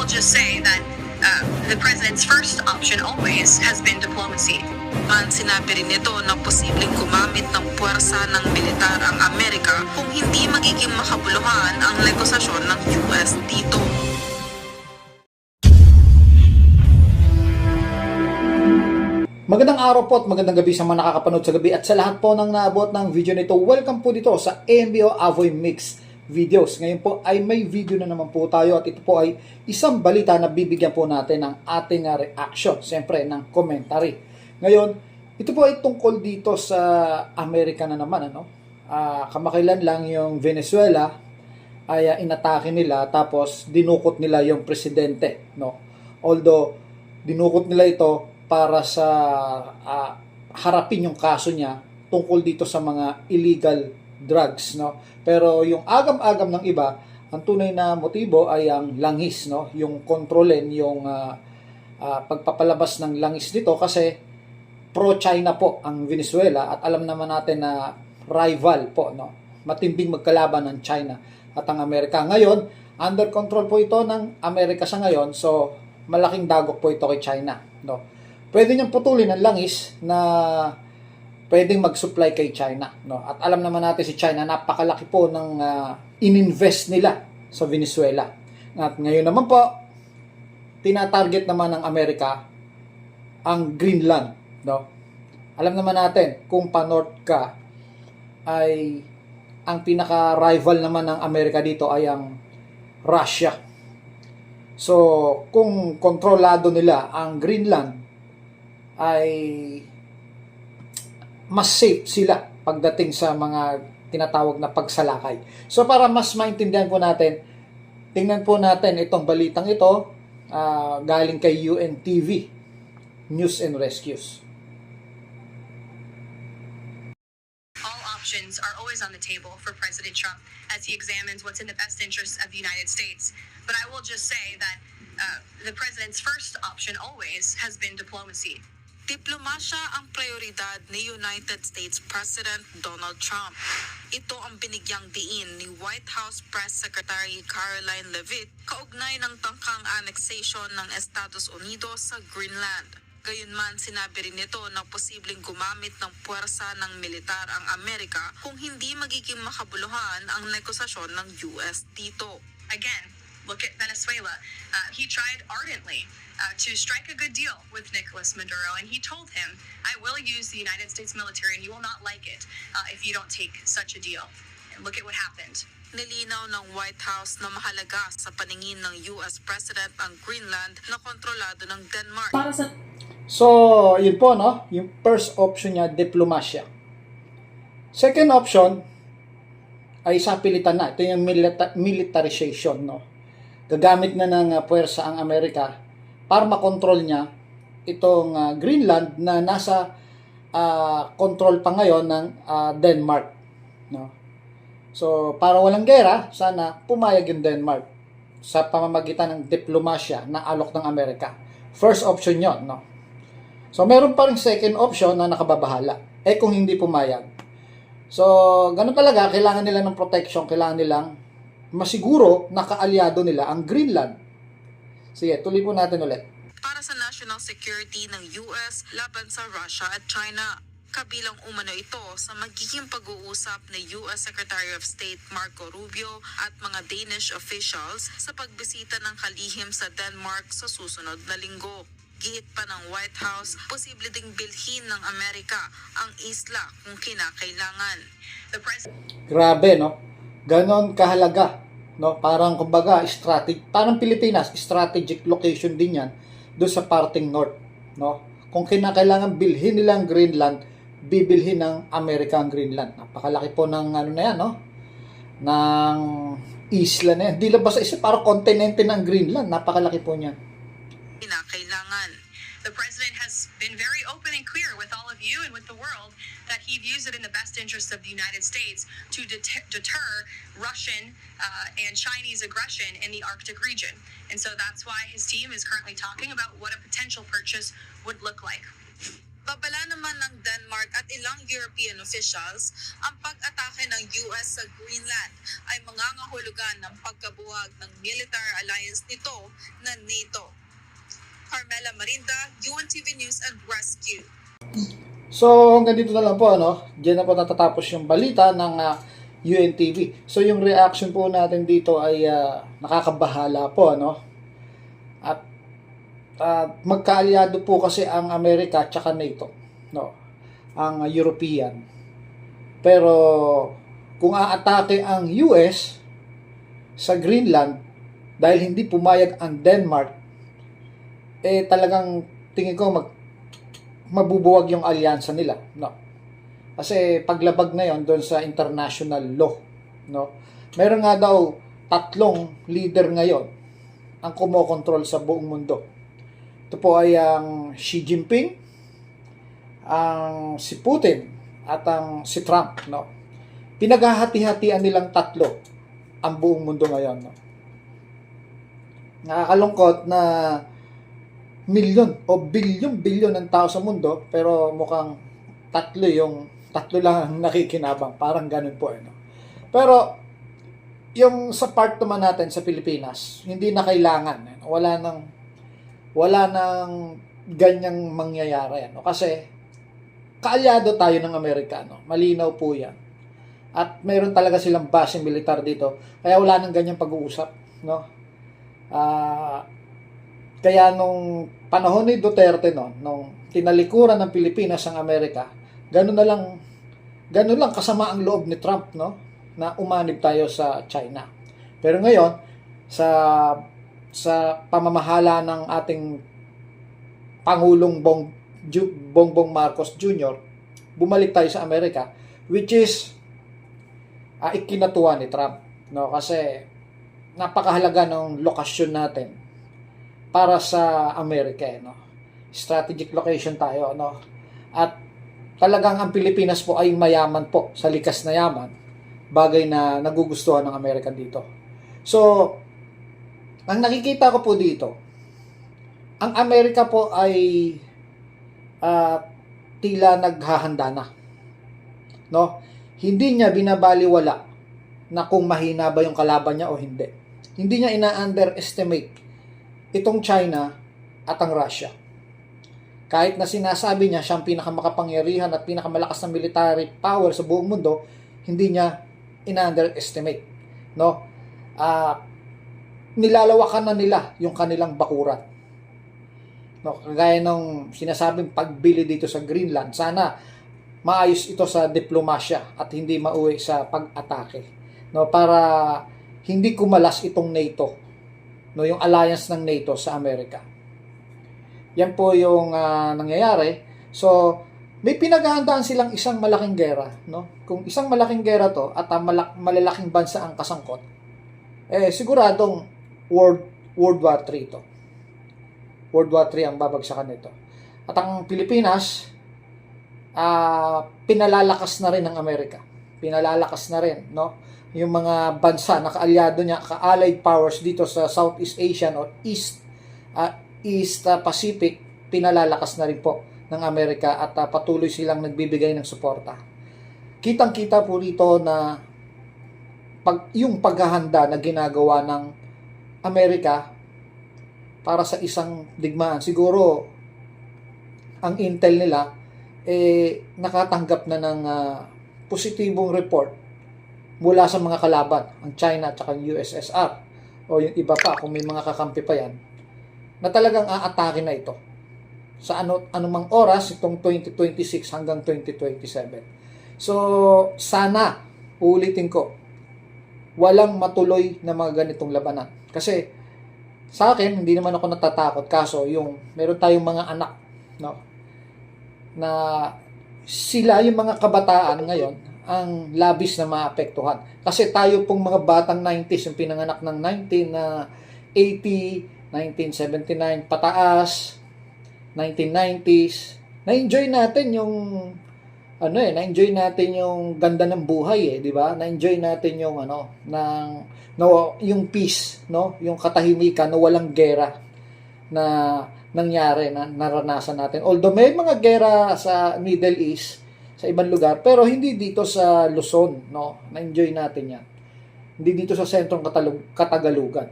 will just say that the president's first option always has been diplomacy. Sinabi rin nito na posibleng gumamit ng puwersa ng militar ang Amerika kung hindi magiging makabuluhan ang negosasyon ng US dito. Magandang araw po at magandang gabi sa mga nakakapanood sa gabi at sa lahat po ng naabot ng video nito. Welcome po dito sa AMBO Avoy Mix Videos. Ngayon po ay may video na naman po tayo at ito po ay isang balita na bibigyan po natin ng ating reaction, siyempre ng commentary. Ngayon, ito po ay tungkol dito sa Amerika na naman. Kamakailan lang yung Venezuela ay inatake nila tapos dinukot nila yung presidente. Although dinukot nila ito para sa harapin yung kaso niya tungkol dito sa mga illegal drugs, Pero yung agam-agam ng iba, ang tunay na motibo ay ang langis, Yung kontrolin yung pagpapalabas ng langis dito kasi pro-China po ang Venezuela at alam naman natin na rival po, Matinding magkalaban ng China at ang Amerika. Ngayon, under control po ito ng Amerika sa ngayon, so malaking dagok po ito kay China, Pwede niyang putulin ang langis na pwedeng mag-supply kay China. At alam naman natin si China, napakalaki po ng ininvest nila sa Venezuela. At ngayon naman po, tinatarget naman ng Amerika ang Greenland. Alam naman natin, kung pa-north ka, ay ang pinaka-rival naman ng Amerika dito ay ang Russia. So, kung kontrolado nila ang Greenland, ay mas safe sila pagdating sa mga tinatawag na pagsalakay. So para mas maintindihan po natin, tingnan po natin itong balitang ito galing kay UNTV, News and Rescues. All options are always on the table for President Trump as he examines what's in the best interest of the United States. But I will just say that the president's first option always has been diplomacy. Diplomasya ang prioridad ni United States President Donald Trump. Ito ang binigyang diin ni White House Press Secretary Caroline Leavitt kaugnay ng tangkang annexation ng Estados Unidos sa Greenland. Gayunman, sinabi rin nito na posibleng gumamit ng puwersa ng militar ang Amerika kung hindi magiging makabuluhan ang negosasyon ng US dito. Again, look at Venezuela. He tried ardently to strike a good deal with Nicolas Maduro, and he told him, I will use the United States military and you will not like it if you don't take such a deal. And look at what happened. Nilinaw ng White House na mahalaga sa paningin ng US President ang Greenland na kontrolado ng Denmark. So, yun po, yung first option niya, diplomasya. Second option ay sapilitan na. Ito yung militarization, Gagamit na ng puwersa ang Amerika para makontrol niya itong Greenland na nasa control pa ngayon ng Denmark. So, para walang gera, sana pumayag yung Denmark sa pamamagitan ng diplomasya na alok ng Amerika. First option yun, So, meron pa rin second option na nakababahala. Kung hindi pumayag. So, ganun talaga, kailangan nila ng protection, kailangan nilang masiguro na kaalyado nila ang Greenland. Sige, tuloy po natin ulit. Para sa national security ng US laban sa Russia at China. Kabilang umano ito sa magiging pag-uusap ni US Secretary of State Marco Rubio at mga Danish officials sa pagbisita ng kalihim sa Denmark sa susunod na linggo. Giit pa ng White House, posible ding bilhin ng Amerika ang isla kung kinakailangan. Grabe, Ganon kahalaga, Parang kumbaga parang Pilipinas, strategic location din yan doon sa parting north, Kung kinakailangan bilhin nilang Greenland, bibilhin ng Amerika ang Greenland. Napakalaki po ng na yan, ng isla na yan. Di labas sa isa, parang kontinente ng Greenland. Napakalaki po niyan. Kinakailangan. The president has been very open and clear with all of you and with the world that he views it in the best interest of the United States to deter Russian and Chinese aggression in the Arctic region. And so that's why his team is currently talking about what a potential purchase would look like. Babala naman ng Denmark at ilang European officials, ang pag-atake ng US sa Greenland ay mangangahulugan ng pagkabuwag ng military alliance nito na NATO. Carmela Marinda, UNTV News and Rescue. So, hanggang dito na lang po, ano? Diyan na po natatapos yung balita ng UNTV. So, yung reaction po natin dito ay nakakabahala po, ano? At magkaalyado po kasi ang Amerika at saka NATO, no? Ang European. Pero, kung aatake ang US sa Greenland, dahil hindi pumayag ang Denmark, talagang tingin ko mabubuwag yung alyansa nila, no? Kasi paglabag na yon doon sa international law, no? Meron nga daw 3 leader ngayon ang kumokontrol sa buong mundo. Ito po ay ang Xi Jinping, ang si Putin, at ang si Trump, no? Pinaghahati-hatian nilang 3 ang buong mundo ngayon, no? Nakakalungkot na milyon o bilyon ng tao sa mundo, pero mukhang 3 lang ang nakikinabang. Parang ganun po, no? Pero yung sa part naman natin sa Pilipinas, hindi na kailangan. Wala nang ganyang mangyayari, no? Kasi kaalyado tayo ng Amerikano. Malinaw po yan. At mayroon talaga silang base militar dito. Kaya wala nang ganyang pag-uusap, no? Kaya nung panahon ni Duterte, no, nung tinalikuran ng Pilipinas ang Amerika, ganun lang kasama ang loob ni Trump, no, na umanib tayo sa China. Pero ngayon, sa pamamahala ng ating Pangulong Bongbong Marcos Jr., bumalik tayo sa Amerika, which is ikinatuwa ni Trump, no, kasi napakahalaga ng lokasyon natin para sa Amerika, no. Strategic location tayo, no. At talagang ang Pilipinas po ay mayaman po, sa likas na yaman, bagay na nagugustuhan ng Amerika dito. So, ang nakikita ko po dito, ang Amerika po ay tila naghahanda na, no. Hindi niya binabaliwala na kung mahina ba yung kalaban niya o hindi. Hindi niya ina-underestimate itong China at ang Russia. Kahit na sinasabi niya siyang pinakamakapangyarihan at pinakamalakas na military power sa buong mundo, hindi niya ina-underestimate, no? Nilalawakan na nila yung kanilang bakuran, no? Kagaya ng sinasabing pagbili dito sa Greenland, sana maayos ito sa diplomasya at hindi mauwi sa pag-atake, no? Para hindi kumalas itong NATO, no, yung alliance ng NATO sa Amerika. Yan po yung nangyayari. So, may pinaghahandaan silang isang malaking gera, no? Kung isang malaking gera to at malalaking bansa ang kasangkot, siguradong World War III to. World War III ang babagsakan nito. At ang Pilipinas, pinalalakas na rin ng Amerika. Pinalalakas na rin, no? Yung mga bansa na kaalyado niya, ka-allied powers dito sa Southeast Asian o East Pacific, pinalalakas na rin po ng Amerika at patuloy silang nagbibigay ng suporta. Kitang-kita po rito na yung paghahanda na ginagawa ng Amerika para sa isang digmaan. Siguro, ang intel nila, nakatanggap na ng positibong report mula sa mga kalaban, ang China at saka yung USSR, o yung iba pa, kung may mga kakampi pa yan, na talagang aatake na ito sa anumang oras itong 2026 hanggang 2027. So, sana, uulitin ko, walang matuloy na mga ganitong labanan. Kasi, sa akin, hindi naman ako natatakot. Kaso, meron tayong mga anak, no, na sila, yung mga kabataan ngayon, ang labis na maapektuhan. Kasi tayo pong mga batang 90s, yung pinanganak ng 1980, 1979, pataas, 1990s, na-enjoy natin yung na-enjoy natin yung ganda ng buhay, di ba? Na-enjoy natin yung yung peace, no? Yung katahimikan na walang gera, na nangyari na naranasan natin. Although may mga gera sa Middle East, sa ibang lugar, pero hindi dito sa Luzon, no? Na-enjoy natin yan. Hindi dito sa sentrong Katagalugan.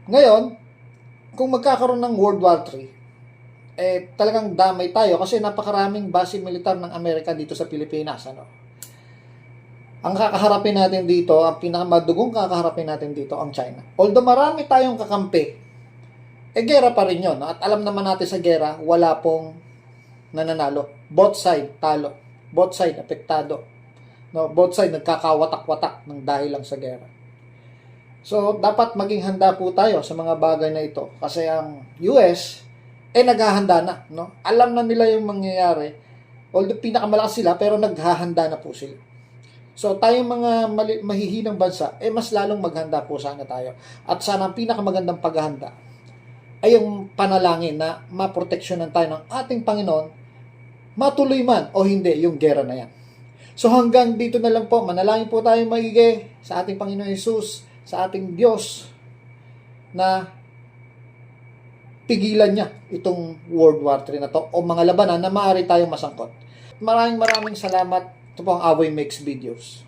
Ngayon, kung magkakaroon ng World War III, talagang damay tayo kasi napakaraming base militar ng Amerika dito sa Pilipinas, ano? Ang kakaharapin natin dito, ang pinakamadugong kakaharapin natin dito, ang China. Although marami tayong kakampi, gera pa rin yun. No? At alam naman natin sa gera, wala pong nananalo. Both side, talo. Both side, apektado. No? Both side, nagkakawatak-watak ng dahil lang sa gera. So, dapat maging handa po tayo sa mga bagay na ito. Kasi ang US, naghahanda na. No? Alam na nila yung mangyayari. Although pinakamalakas sila, pero naghahanda na po sila. So, tayong mga mahihinang bansa, mas lalong maghanda po sana tayo. At sana ang pinakamagandang paghahanda ay yung panalangin na maproteksyonan tayo ng ating Panginoon, matuloy man o hindi yung gera na yan. So hanggang dito na lang po, manalangin po tayo maigi sa ating Panginoon Hesus, sa ating Diyos, na pigilan niya itong World War III na to o mga labanan na maaari tayong masangkot. Maraming salamat. Ito po ang Avoy Makes Videos.